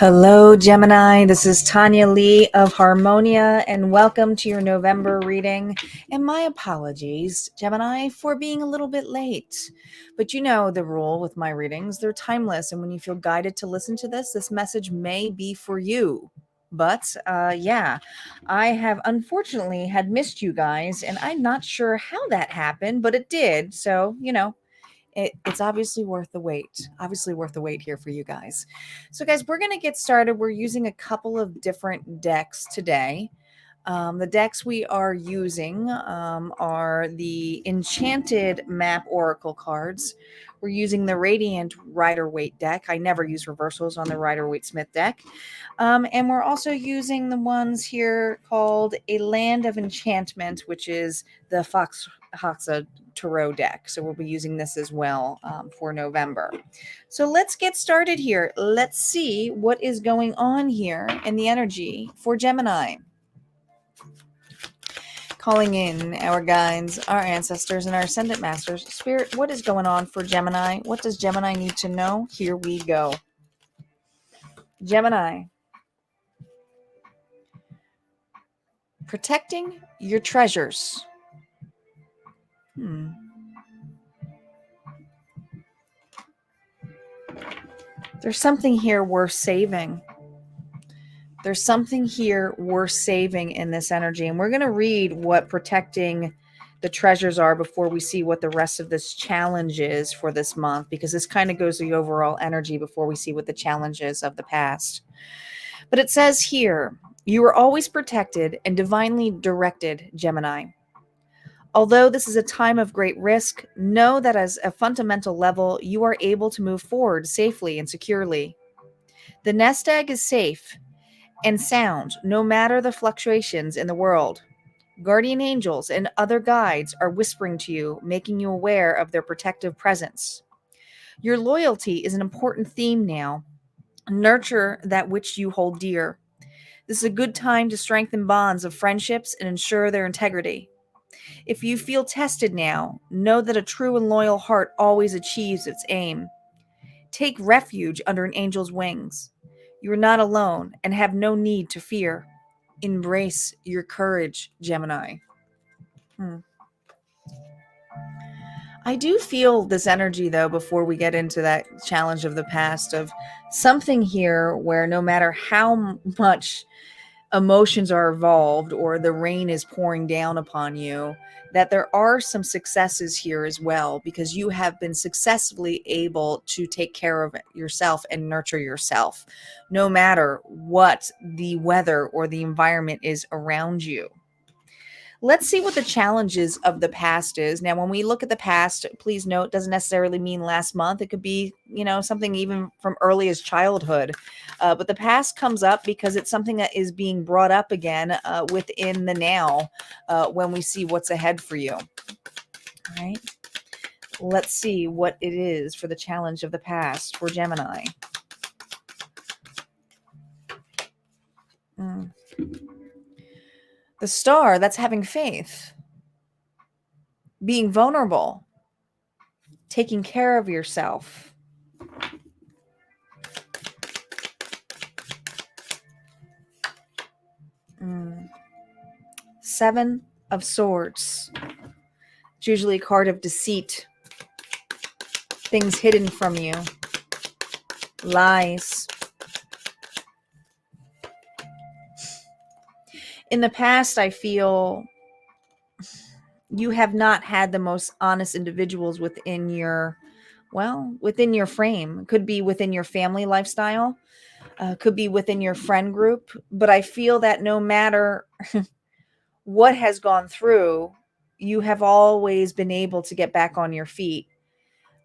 Hello, Gemini. This is Tanya Lee of Harmonia, and welcome to your November reading. And my apologies, Gemini, for being a little bit late. But you know the rule with my readings, they're timeless. And when you feel guided to listen to this message may be for you. But yeah, I have unfortunately had missed you guys, and I'm not sure how that happened, but it did. So, it's obviously worth the wait. Obviously worth the wait here for you guys. So, guys, we're going to get started. We're using a couple of different decks today. The decks we are using are the Enchanted Map Oracle cards. We're using the Radiant Rider-Waite deck. I never use reversals on the Rider-Waite-Smith deck. And we're also using the ones here called A Land of Enchantment, which is the Hoxa Tarot deck. So we'll be using this as well for November. So let's get started here. Let's see what is going on here in the energy for Gemini. Calling in our guides, our ancestors, and our ascendant masters. Spirit, what is going on for Gemini? What does Gemini need to know? Here we go. Gemini. Protecting your treasures. There's something here worth saving. There's something here worth saving in this energy. And we're going to read what protecting the treasures are before we see what the rest of this challenge is for this month, because this kind of goes to the overall energy before we see what the challenge is of the past. But it says here, you are always protected and divinely directed, Gemini. Although this is a time of great risk, know that as a fundamental level, you are able to move forward safely and securely. The nest egg is safe and sound, no matter the fluctuations in the world. Guardian angels and other guides are whispering to you, making you aware of their protective presence. Your loyalty is an important theme now. Nurture that which you hold dear. This is a good time to strengthen bonds of friendships and ensure their integrity. If you feel tested now, know that a true and loyal heart always achieves its aim. Take refuge under an angel's wings. You are not alone and have no need to fear. Embrace your courage, Gemini. I do feel this energy, though, before we get into that challenge of the past, of something here where no matter how much emotions are involved or the rain is pouring down upon you, that there are some successes here as well, because you have been successfully able to take care of yourself and nurture yourself, no matter what the weather or the environment is around you. Let's see what the challenges of the past is. Now, when we look at the past, please note, doesn't necessarily mean last month. It could be, something even from early as childhood. But the past comes up because it's something that is being brought up again within the now when we see what's ahead for you. All right. Let's see what it is for the challenge of the past for Gemini. The star, that's having faith, being vulnerable, taking care of yourself. Seven of Swords. It's usually a card of deceit, things hidden from you, lies. In the past, I feel you have not had the most honest individuals within your frame. It could be within your family lifestyle, could be within your friend group. But I feel that no matter what has gone through, you have always been able to get back on your feet.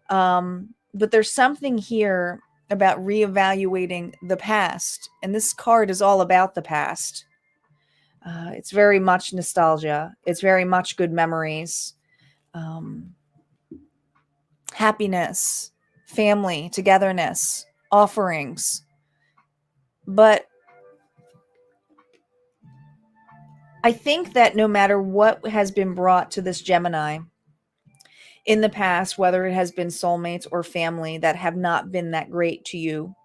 But there's something here about reevaluating the past. And this card is all about the past. It's very much nostalgia. It's very much good memories, happiness, family, togetherness, offerings. But I think that no matter what has been brought to this Gemini in the past, whether it has been soulmates or family that have not been that great to you,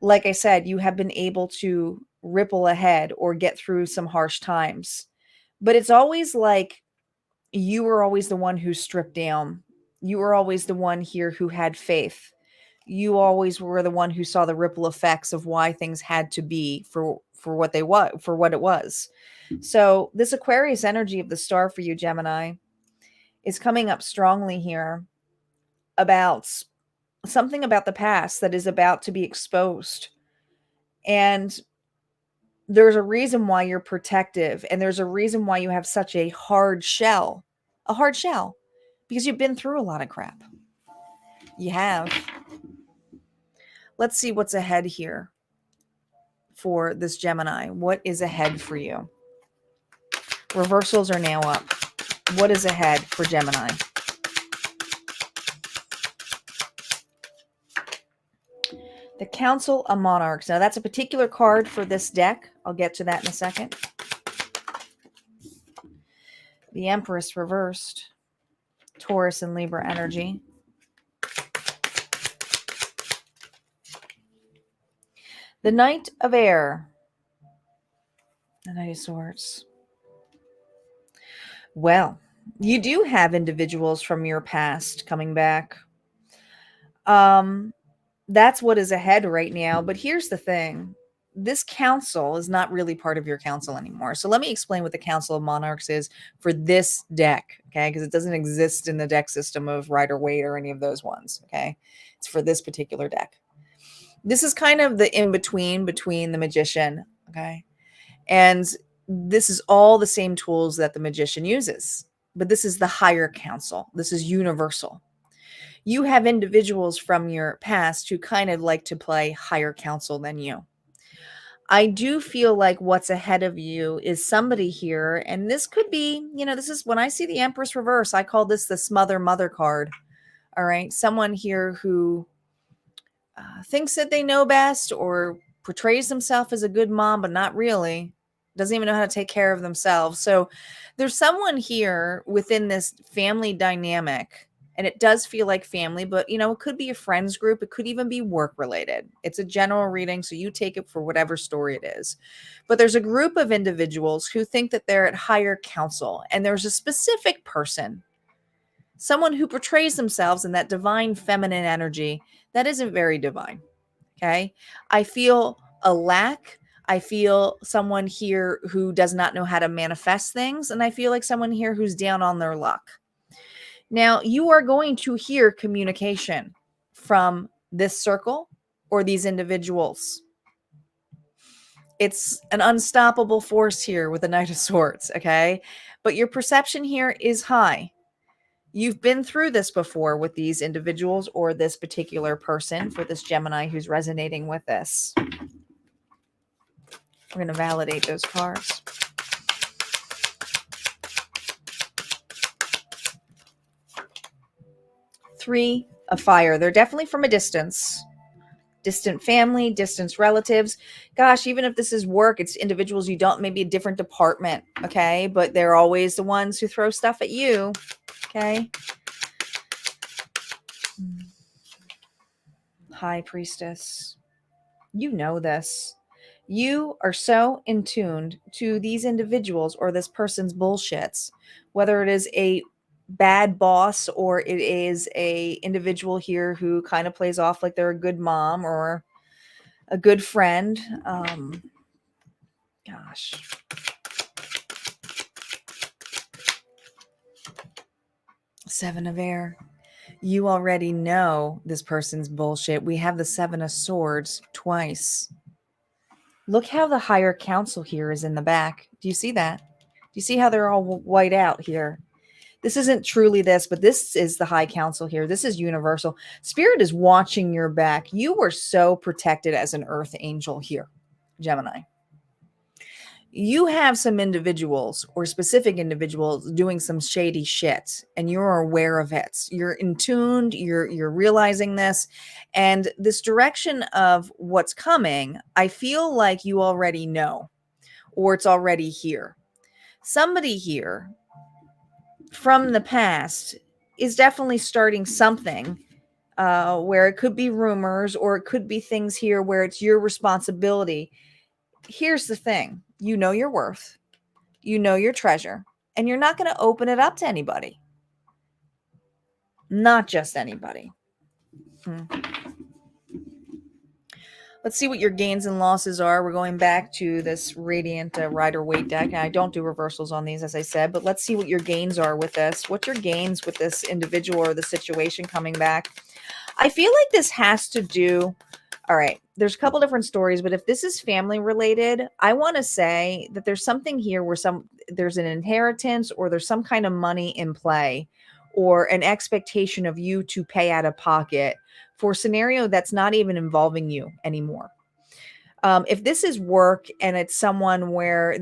like I said, you have been able to ripple ahead or get through some harsh times. But it's always like you were always the one who stripped down. You were always the one here who had faith. You always were the one who saw the ripple effects of why things had to be for what they for what it was. So this Aquarius energy of the star for you, Gemini, is coming up strongly here about something about the past that is about to be exposed. And there's a reason why you're protective, and there's a reason why you have such a hard shell, because you've been through a lot of crap. You have. Let's see what's ahead here for this Gemini. What is ahead for you? Reversals are now up. What is ahead for Gemini? The Council of Monarchs. Now, that's a particular card for this deck. I'll get to that in a second. The Empress reversed. Taurus and Libra energy. The Knight of Air. The Knight of Swords. Well, you do have individuals from your past coming back. That's what is ahead right now. But here's the thing. This council is not really part of your council anymore. So let me explain what the Council of Monarchs is for this deck, okay? Because it doesn't exist in the deck system of Rider-Waite or any of those ones, okay? It's for this particular deck. This is kind of the in-between between the Magician, okay? And this is all the same tools that the Magician uses. But this is the higher council. This is universal. You have individuals from your past who kind of like to play higher council than you. I do feel like what's ahead of you is somebody here, and this could be, this is when I see the Empress reverse, I call this the smother mother card. All right. Someone here who thinks that they know best or portrays themselves as a good mom, but not really. Doesn't even know how to take care of themselves. So there's someone here within this family dynamic, and it does feel like family, but it could be a friends group. It could even be work related. It's a general reading, so you take it for whatever story it is. But there's a group of individuals who think that they're at higher council, and there's a specific person, someone who portrays themselves in that divine feminine energy that isn't very divine. Okay. I feel a lack. I feel someone here who does not know how to manifest things. And I feel like someone here who's down on their luck. Now, you are going to hear communication from this circle or these individuals. It's an unstoppable force here with the Knight of Swords. Okay. But your perception here is high. You've been through this before with these individuals or this particular person for this Gemini who's resonating with this. We're going to validate those cards. Three of Fire. They're definitely from a distance. Distant family, distant relatives. Gosh, even if this is work, it's individuals you don't, maybe a different department, okay? But they're always the ones who throw stuff at you, okay? High Priestess. You know this. You are so in tuned to these individuals or this person's bullshits, whether it is a bad boss or it is a individual here who kind of plays off like they're a good mom or a good friend. Gosh. Seven of Air. You already know this person's bullshit. We have the Seven of Swords twice. Look how the higher council here is in the back. Do you see that? Do you see how they're all white out here? This isn't truly this, but this is the high council here. This is universal. Spirit is watching your back. You were so protected as an earth angel here, Gemini. You have some individuals or specific individuals doing some shady shit, and you're aware of it. You're in tuned, you're realizing this, and this direction of what's coming, I feel like you already know, or it's already here. Somebody here from the past is definitely starting something where it could be rumors, or it could be things here where it's your responsibility. Here's the thing. You know your worth. You know your treasure. And you're not going to open it up to anybody. Not just anybody. Let's see what your gains and losses are. We're going back to this Radiant Rider-Waite deck. And I don't do reversals on these, as I said, but let's see what your gains are with this. What's your gains with this individual or the situation coming back? I feel like this has to do... All right, there's a couple different stories, but if this is family related, I want to say that there's something here where there's an inheritance, or there's some kind of money in play, or an expectation of you to pay out of pocket for a scenario that's not even involving you anymore. If this is work and it's someone where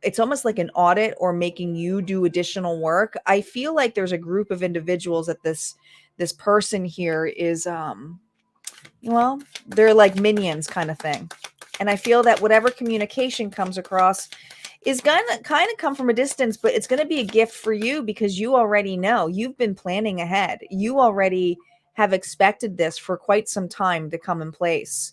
it's almost like an audit or making you do additional work, I feel like there's a group of individuals that this person here is, well, they're like minions kind of thing. And I feel that whatever communication comes across is going to kind of come from a distance, but it's going to be a gift for you because you already know. You've been planning ahead. You already have expected this for quite some time to come in place.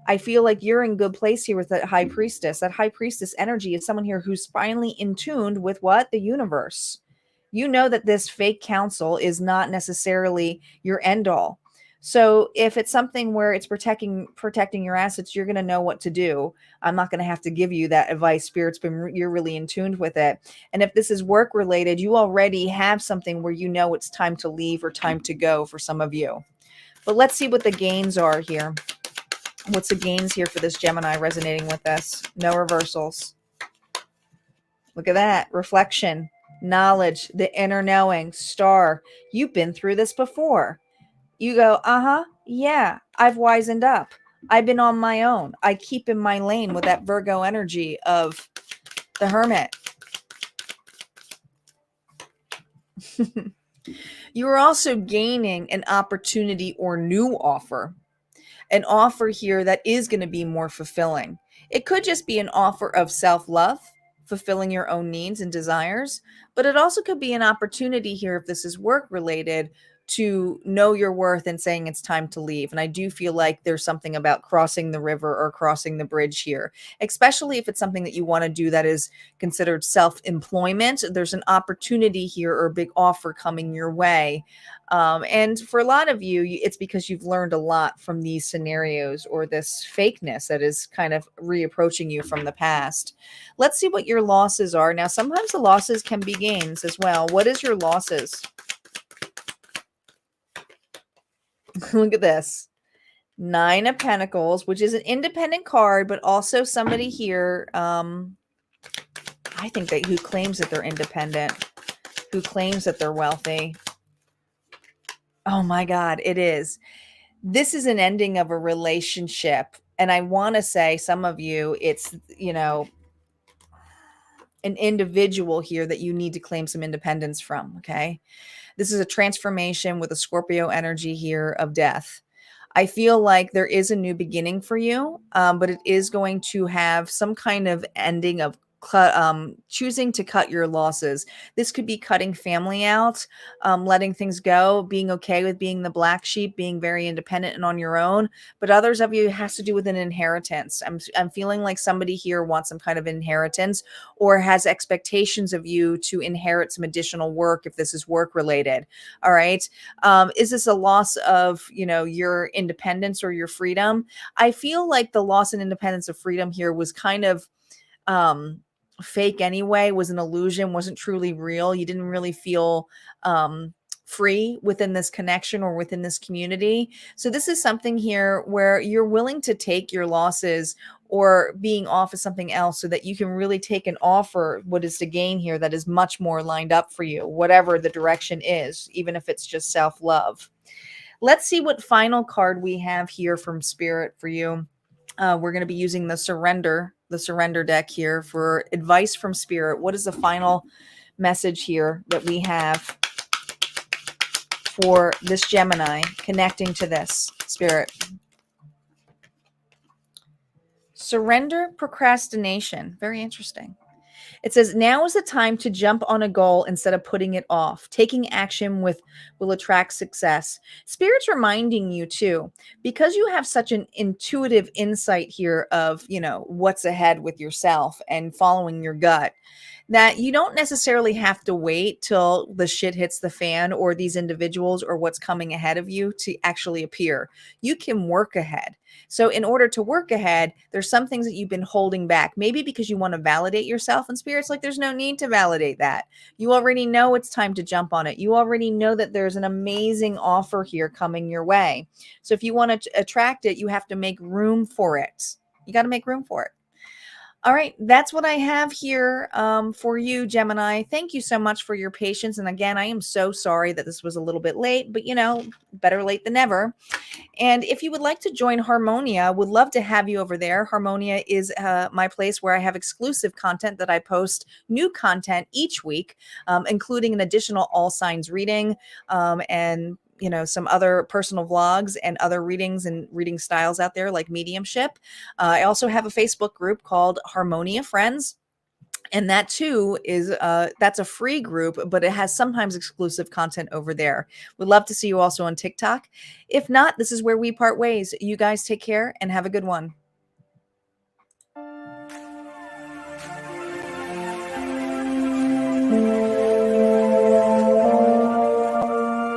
I feel like you're in good place here with that high priestess. That high priestess energy is someone here who's finally in tune with what? The universe. You know that this fake counsel is not necessarily your end all. So if it's something where it's protecting your assets, you're going to know what to do. I'm not going to have to give you that advice. You're really in tune with it. And if this is work related, you already have something where you know it's time to leave or time to go for some of you. But let's see what the gains are here. What's the gains here for this Gemini resonating with us? No reversals. Look at that. Reflection, knowledge, the inner knowing, star. You've been through this before. You go, yeah, I've wisened up. I've been on my own. I keep in my lane with that Virgo energy of the Hermit. You are also gaining an opportunity or new offer. An offer here that is going to be more fulfilling. It could just be an offer of self-love, fulfilling your own needs and desires, but it also could be an opportunity here, if this is work related, to know your worth and saying it's time to leave. And I do feel like there's something about crossing the river or crossing the bridge here, especially if it's something that you want to do that is considered self-employment. There's an opportunity here or a big offer coming your way. And for a lot of you, it's because you've learned a lot from these scenarios or this fakeness that is kind of reapproaching you from the past. Let's see what your losses are. Now, sometimes the losses can be gains as well. What is your losses? Look at this. 9 of Pentacles, which is an independent card, but also somebody here, I think that who claims that they're independent, who claims that they're wealthy. Oh my God, it is. This is an ending of a relationship. And I want to say some of you, it's, an individual here that you need to claim some independence from. Okay. This is a transformation with a Scorpio energy here of death. I feel like there is a new beginning for you, but it is going to have some kind of ending of choosing to cut your losses. This could be cutting family out, letting things go, being okay with being the black sheep, being very independent and on your own. But others of you, it has to do with an inheritance. I'm feeling like somebody here wants some kind of inheritance or has expectations of you to inherit some additional work if this is work related. All right. Is this a loss of, your independence or your freedom? I feel like the loss and independence of freedom here was kind of fake anyway, was an illusion, wasn't truly real. You didn't really feel free within this connection or within this community. So this is something here where you're willing to take your losses or being off of something else so that you can really take an offer, what is to gain here, that is much more lined up for you, whatever the direction is, even if it's just self-love. Let's see what final card we have here from Spirit for you. We're going to be using the surrender deck here for advice from Spirit. What is the final message here that we have for this Gemini connecting to this Spirit? Surrender procrastination. Very interesting. It says, now is the time to jump on a goal instead of putting it off. Taking action will attract success. Spirit's reminding you too, because you have such an intuitive insight here of, what's ahead with yourself and following your gut, that you don't necessarily have to wait till the shit hits the fan or these individuals or what's coming ahead of you to actually appear. You can work ahead. So, in order to work ahead, there's some things that you've been holding back, maybe because you want to validate yourself. And Spirit's like, there's no need to validate that. You already know it's time to jump on it. You already know that there's an amazing offer here coming your way. So, if you want to attract it, you have to make room for it. You got to make room for it. All right, that's what I have here for you, Gemini. Thank you so much for your patience. And again, I am so sorry that this was a little bit late, but better late than never. And if you would like to join Harmonia, would love to have you over there. Harmonia is my place where I have exclusive content that I post new content each week, including an additional all signs reading and some other personal vlogs and other readings and reading styles out there like mediumship. I also have a Facebook group called Harmonia Friends. And that too is that's a free group, but it has sometimes exclusive content over there. We'd love to see you also on TikTok. If not, this is where we part ways. You guys take care and have a good one.